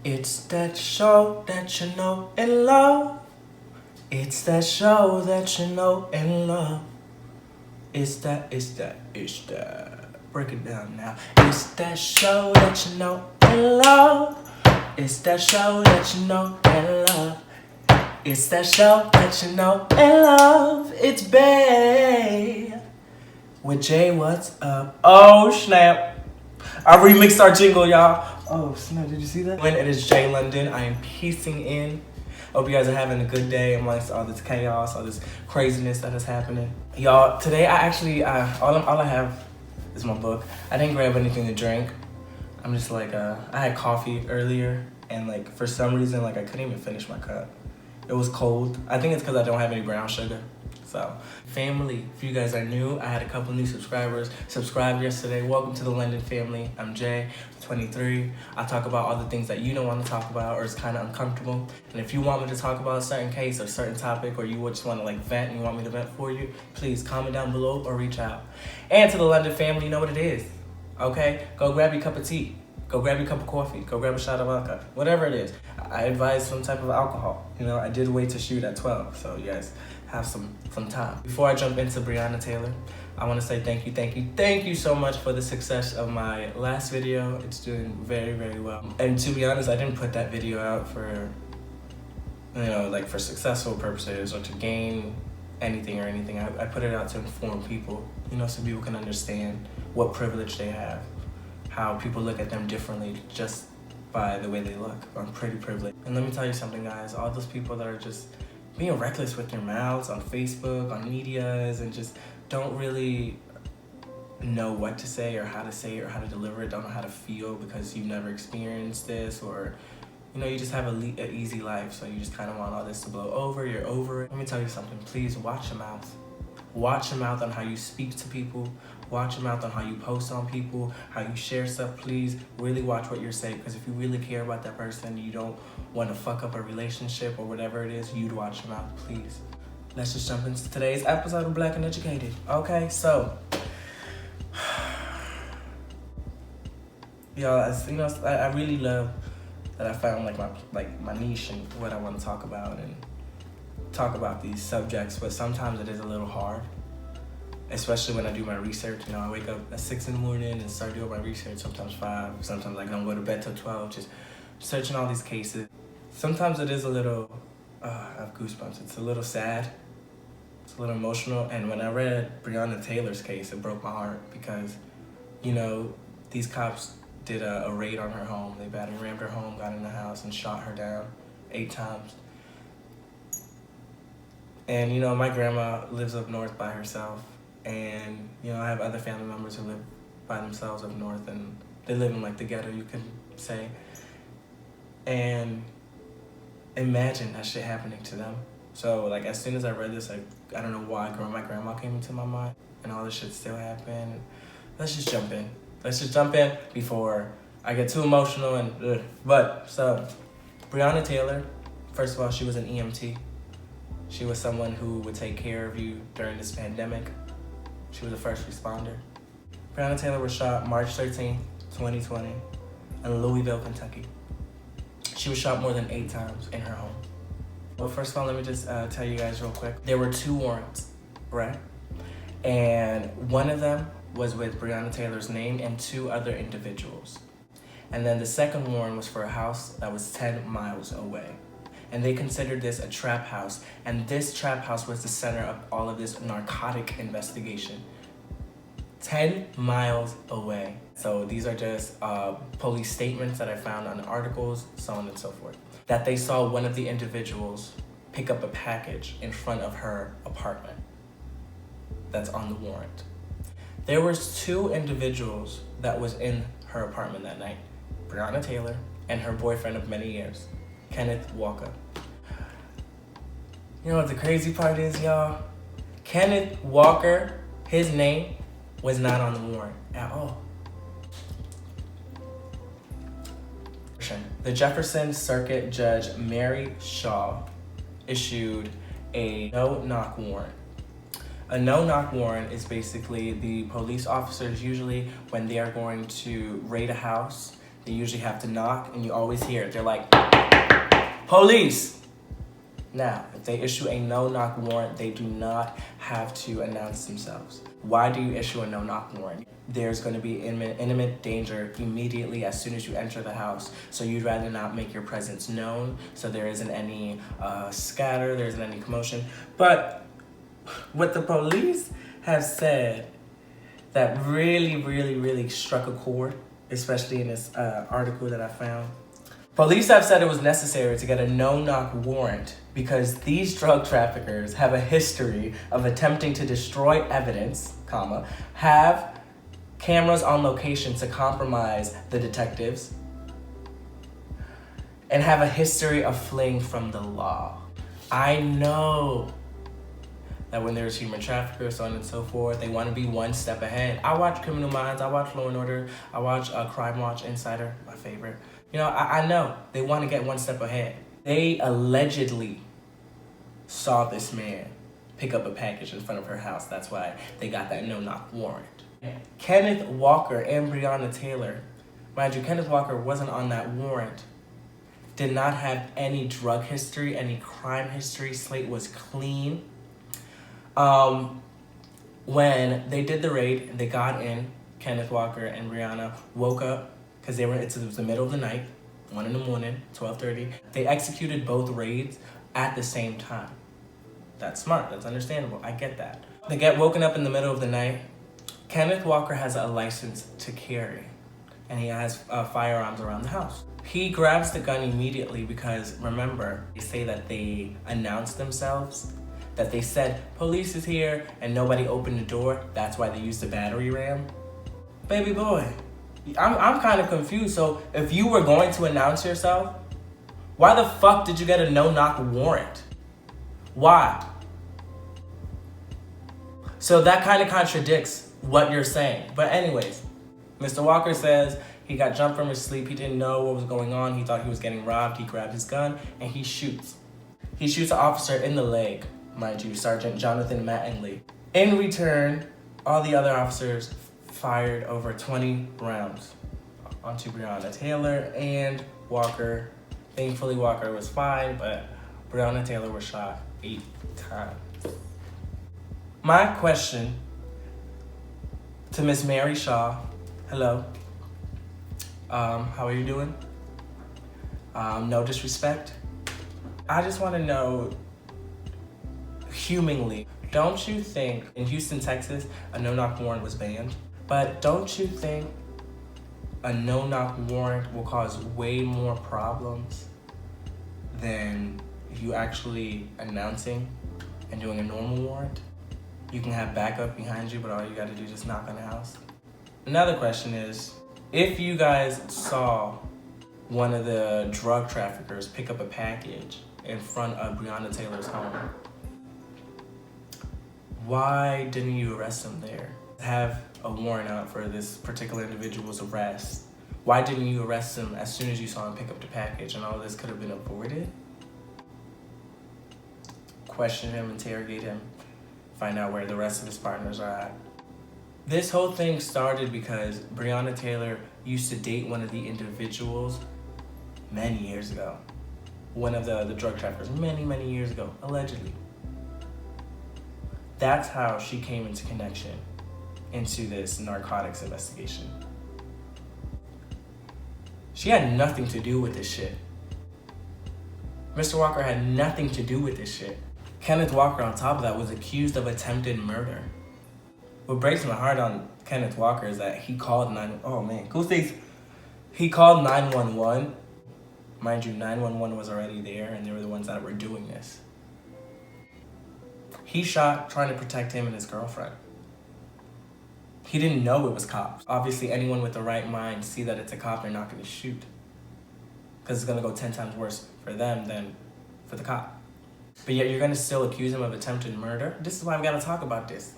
It's that show that you know and love. It's that show that you know and love. It's that. Break it down now. It's that show that you know and love. It's that show that you know and love. It's that show that you know and love. It's Bae with Jay. What's up? Oh snap! I remixed our jingle, y'all. Oh snap! Did you see that? When it is Jay London, I am piecing in. Hope you guys are having a good day amongst all this chaos, all this craziness that is happening. Y'all, today I actually all I have is my book. I didn't grab anything to drink. I'm just like I had coffee earlier, and like for some reason like I couldn't even finish my cup. It was cold. I think it's because I don't have any brown sugar. So, family, if you guys are new, I had a couple new subscribers subscribed yesterday. Welcome to the London family. I'm Jay, 23. I talk about all the things that you don't want to talk about or it's kind of uncomfortable. And if you want me to talk about a certain case or certain topic, or you just want to like vent and you want me to vent for you, please comment down below or reach out. And to the London family, you know what it is, okay? Go grab your cup of tea. Go grab your cup of coffee. Go grab a shot of vodka. Whatever it is. I advise some type of alcohol. You know, I did wait to shoot at 12, so you guys have some time. Before I jump into Breonna Taylor, I want to say thank you so much for the success of my last video. It's doing very, very well. And to be honest, I didn't put that video out for, you know, like for successful purposes or to gain anything or anything. I put it out to inform people, you know, so people can understand what privilege they have, how people look at them differently just by the way they look. I'm pretty privileged. And let me tell you something, guys, all those people that are just being reckless with their mouths on Facebook, on medias, and just don't really know what to say or how to say it or how to deliver it, don't know how to feel because you've never experienced this, or you know, you just have an easy life, so you just kind of want all this to blow over, you're over it. Let me tell you something, please watch your mouth. Watch your mouth on how you speak to people. Watch your mouth on how you post on people, how you share stuff. Please really watch what you're saying, because if you really care about that person, you don't want to fuck up a relationship or whatever it is, you'd watch your mouth, please. Let's just jump into today's episode of Black and Educated. Okay, so y'all, you know, I really love that I found like my niche and what I want to talk about and talk about these subjects, but sometimes it is a little hard, especially when I do my research. You know, I wake up at 6 in the morning and start doing my research, sometimes 5, sometimes I don't go to bed till 12, just searching all these cases. Sometimes it is a little, I have goosebumps, it's a little sad, it's a little emotional, and when I read Breonna Taylor's case, it broke my heart because, you know, these cops did a raid on her home. They battery rammed her home, got in the house, and shot her down 8 times. And, you know, my grandma lives up north by herself. And, you know, I have other family members who live by themselves up north. And they live in, like, the ghetto, you can say. And imagine that shit happening to them. So, like, as soon as I read this, I don't know why my grandma came into my mind. And all this shit still happened. Let's just jump in. Let's just jump in before I get too emotional. And But, so, Breonna Taylor, first of all, she was an EMT. She was someone who would take care of you during this pandemic. She was a first responder. Breonna Taylor was shot March 13, 2020 in Louisville, Kentucky. She was shot more than 8 times in her home. Well, first of all, let me just tell you guys real quick. There were 2 warrants, right? And one of them was with Breonna Taylor's name and 2 other individuals. And then the second warrant was for a house that was 10 miles away. And they considered this a trap house. And this trap house was the center of all of this narcotic investigation. 10 miles away. So these are just police statements that I found on articles, so on and so forth. That they saw one of the individuals pick up a package in front of her apartment that's on the warrant. There was 2 individuals that was in her apartment that night. Breonna Taylor and her boyfriend of many years, Kenneth Walker. You know what the crazy part is, y'all? Kenneth Walker, his name was not on the warrant at all. The Jefferson Circuit Judge Mary Shaw issued a no-knock warrant. A no-knock warrant is basically the police officers usually, when they are going to raid a house, they usually have to knock, and you always hear it. They're like, police! Now, if they issue a no-knock warrant, they do not have to announce themselves. Why do you issue a no-knock warrant? There's going to be imminent danger immediately as soon as you enter the house. So you'd rather not make your presence known, so there isn't any scatter, there isn't any commotion. But what the police have said that really struck a chord, especially in this article that I found. Police have said it was necessary to get a no-knock warrant because these drug traffickers have a history of attempting to destroy evidence, have cameras on location to compromise the detectives, and have a history of fleeing from the law. I know that when there's human traffickers, so on and so forth, they want to be one step ahead. I watch Criminal Minds, I watch Law and Order, I watch Crime Watch, Insider, my favorite. You know, I know they want to get one step ahead. They allegedly saw this man pick up a package in front of her house. That's why they got that no-knock warrant. Kenneth Walker and Breonna Taylor, mind you, Kenneth Walker wasn't on that warrant, did not have any drug history, any crime history. Slate was clean. When they did the raid, they got in. Kenneth Walker and Breonna woke up because it was the middle of the night, 1 a.m, 12:30. They executed both raids at the same time. That's smart, that's understandable, I get that. They get woken up in the middle of the night. Kenneth Walker has a license to carry, and he has firearms around the house. He grabs the gun immediately because, remember, they say that they announced themselves, that they said, police is here, and nobody opened the door. That's why they used the battery ram. Baby boy, I'm kind of confused. So if you were going to announce yourself, why the fuck did you get a no-knock warrant? Why? So that kind of contradicts what you're saying. But anyways, Mr. Walker says he got jumped from his sleep. He didn't know what was going on. He thought he was getting robbed. He grabbed his gun and he shoots. He shoots an officer in the leg, mind you, Sergeant Jonathan Mattingly. In return, all the other officers fired over 20 rounds onto Breonna Taylor and Walker. Thankfully, Walker was fine, but Breonna Taylor was shot 8 times. My question to Miss Mary Shaw, hello, how are you doing? No disrespect. I just want to know, humanly, don't you think in Houston, Texas, a no-knock warrant was banned? But don't you think a no-knock warrant will cause way more problems than you actually announcing and doing a normal warrant? You can have backup behind you, but all you gotta do is just knock on the house. Another question is, if you guys saw one of the drug traffickers pick up a package in front of Breonna Taylor's home, why didn't you arrest him there? Have a warrant out for this particular individual's arrest. Why didn't you arrest him as soon as you saw him pick up the package and all this could have been avoided? Question him, interrogate him, find out where the rest of his partners are at. This whole thing started because Breonna Taylor used to date one of the individuals many years ago. One of the drug traffickers many years ago, allegedly. That's how she came into connection into this narcotics investigation. She had nothing to do with this shit. Mr. Walker had nothing to do with this shit. Kenneth Walker, on top of that, was accused of attempted murder. What breaks my heart on Kenneth Walker is that he called he called 911. Mind you, 911 was already there and they were the ones that were doing this. He shot trying to protect him and his girlfriend. He didn't know it was cops. Obviously, anyone with the right mind see that it's a cop, they're not gonna shoot. Because it's gonna go 10 times worse for them than for the cop. But yet you're gonna still accuse him of attempted murder? This is why we gotta talk about this.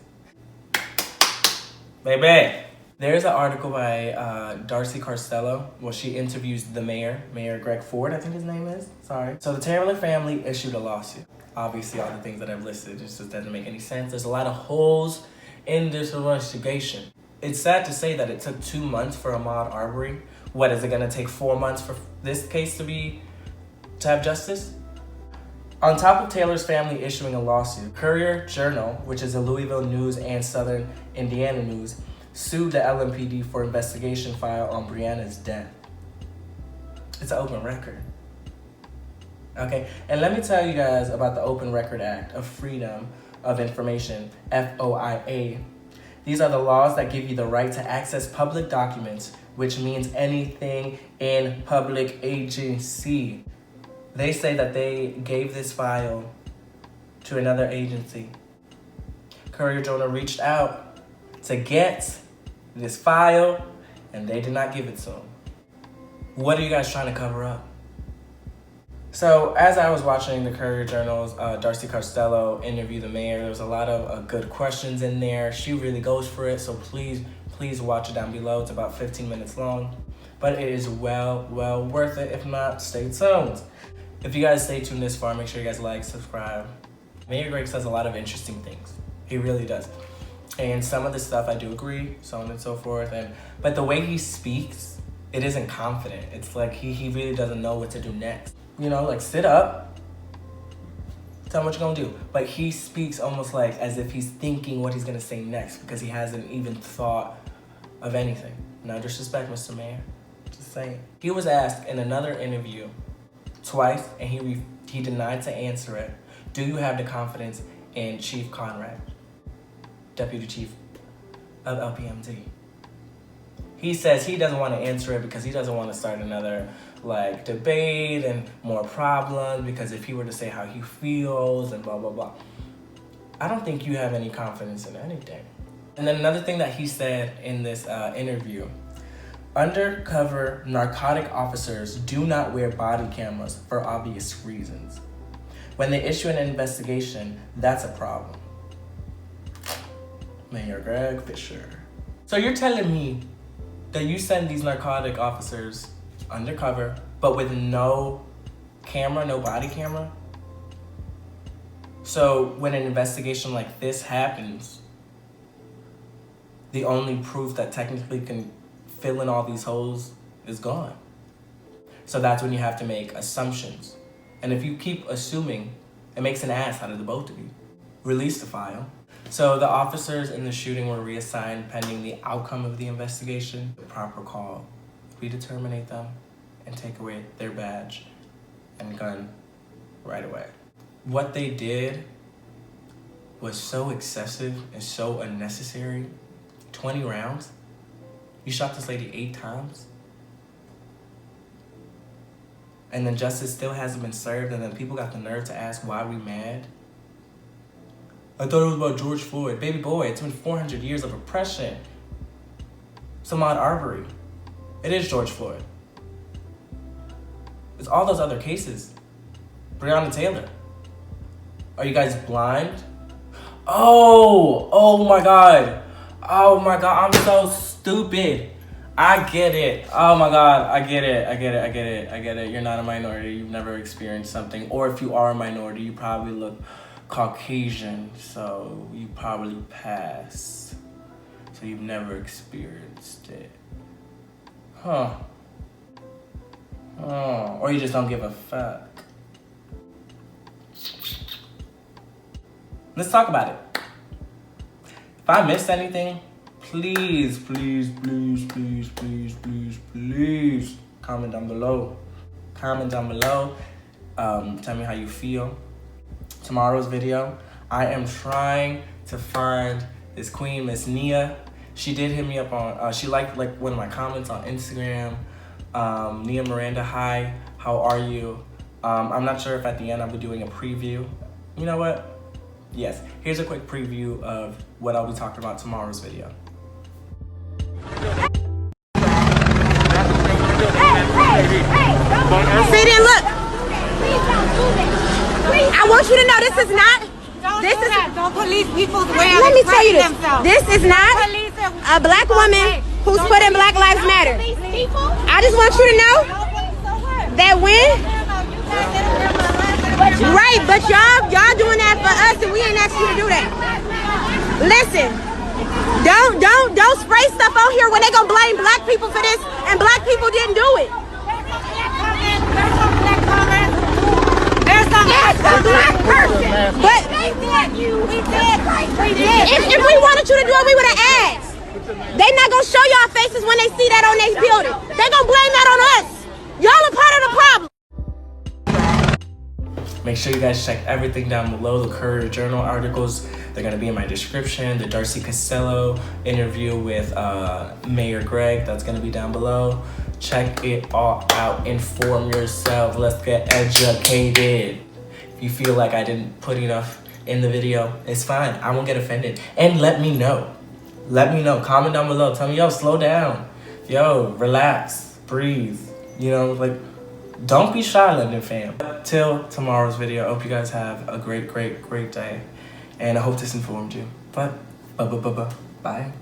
Baby! There's an article by Darcy Carstello. Well, she interviews the mayor, Mayor Greg Ford, I think his name is. Sorry. So the Taylor family issued a lawsuit. Obviously, all the things that I've listed just doesn't make any sense. There's a lot of holes in this investigation. It's sad to say that it took 2 months for Ahmaud Arbery, What, is it gonna take 4 months for this case to have justice? On top of Taylor's family issuing a lawsuit, Courier-Journal, which is a Louisville News and Southern Indiana News, sued the LMPD for investigation file on Breonna's death. It's an open record. Okay, and let me tell you guys about the Open Record Act of Freedom of Information, FOIA. These are the laws that give you the right to access public documents, which means anything in public agency. They say that they gave this file to another agency. Courier-Journal reached out to get this file, and they did not give it to them. What are you guys trying to cover up? So as I was watching the Courier-Journal's Darcy Costello interview the mayor, there was a lot of good questions in there. She really goes for it, so please watch it down below. It's about 15 minutes long, but it is well worth it. If not, stay tuned. If you guys stay tuned this far, make sure you guys like, subscribe. Mayor Greg says a lot of interesting things. He really does. And some of the stuff I do agree, so on and so forth. But the way he speaks, it isn't confident. It's like he really doesn't know what to do next. You know, like sit up, tell him what you're gonna do. But he speaks almost like as if he's thinking what he's gonna say next because he hasn't even thought of anything. No disrespect, Mr. Mayor, just saying. He was asked in another interview twice and he denied to answer it. Do you have the confidence in Chief Conrad, Deputy Chief of LPMD? He says he doesn't want to answer it because he doesn't want to start another debate and more problems, because if he were to say how he feels and blah, blah, blah. I don't think you have any confidence in anything. And then another thing that he said in this interview, undercover narcotic officers do not wear body cameras for obvious reasons. When they issue an investigation, that's a problem. Mayor Greg Fisher. So you're telling me that you send these narcotic officers undercover, but with no camera, no body camera? So when an investigation like this happens, the only proof that technically can fill in all these holes is gone. So that's when you have to make assumptions. And if you keep assuming, it makes an ass out of the both of you. Release the file. So the officers in the shooting were reassigned pending the outcome of the investigation. The proper call, we terminate them and take away their badge and gun right away. What they did was so excessive and so unnecessary. 20 rounds? You shot this lady 8 times? And then justice still hasn't been served, and then people got the nerve to ask why we mad? I thought it was about George Floyd. Baby boy, it's been 400 years of oppression. It's Ahmaud Arbery. It is George Floyd. It's all those other cases. Breonna Taylor. Are you guys blind? Oh my God. Oh my God, I'm so stupid. I get it. Oh my God, I get it. You're not a minority. You've never experienced something. Or if you are a minority, you probably look Caucasian, so you probably pass. So you've never experienced it. Huh. Oh, or you just don't give a fuck. Let's talk about it. If I missed anything, please comment down below. Tell me how you feel. Tomorrow's video, I am trying to find this queen, Miss Nia. She did hit me up on, she liked one of my comments on Instagram. Nia Miranda, hi, how are you? I'm not sure if at the end I'll be doing a preview. You know what? Yes, here's a quick preview of what I'll be talking about tomorrow's video. See then, look. I want you to know this is not. Don't police people's way of expressing themselves. Let me tell you this. This is not a black woman who's put in Black Lives Matter. I just want you to know that when. Right, but y'all doing that for us, and we ain't asked you to do that. Listen, don't spray stuff on here when they gonna blame black people for this and black people people didn't do it. There's a black person. But We did. if we wanted you to do it, we would have asked. They not gonna show y'all faces when they see that on their building. They gonna blame that on us. Y'all are part of the problem. Make sure you guys check everything down below. The Courier Journal articles, they're gonna be in my description. The Darcy Costello interview with Mayor Greg, that's gonna be down below. Check it all out, inform yourself, let's get educated. If you feel like I didn't put enough in the video, it's fine, I won't get offended. And let me know, comment down below, tell me, yo, slow down. Yo, relax, breathe, you know, like, don't be shy, London fam. Till tomorrow's video, I hope you guys have a great day. And I hope this informed you. But, bye.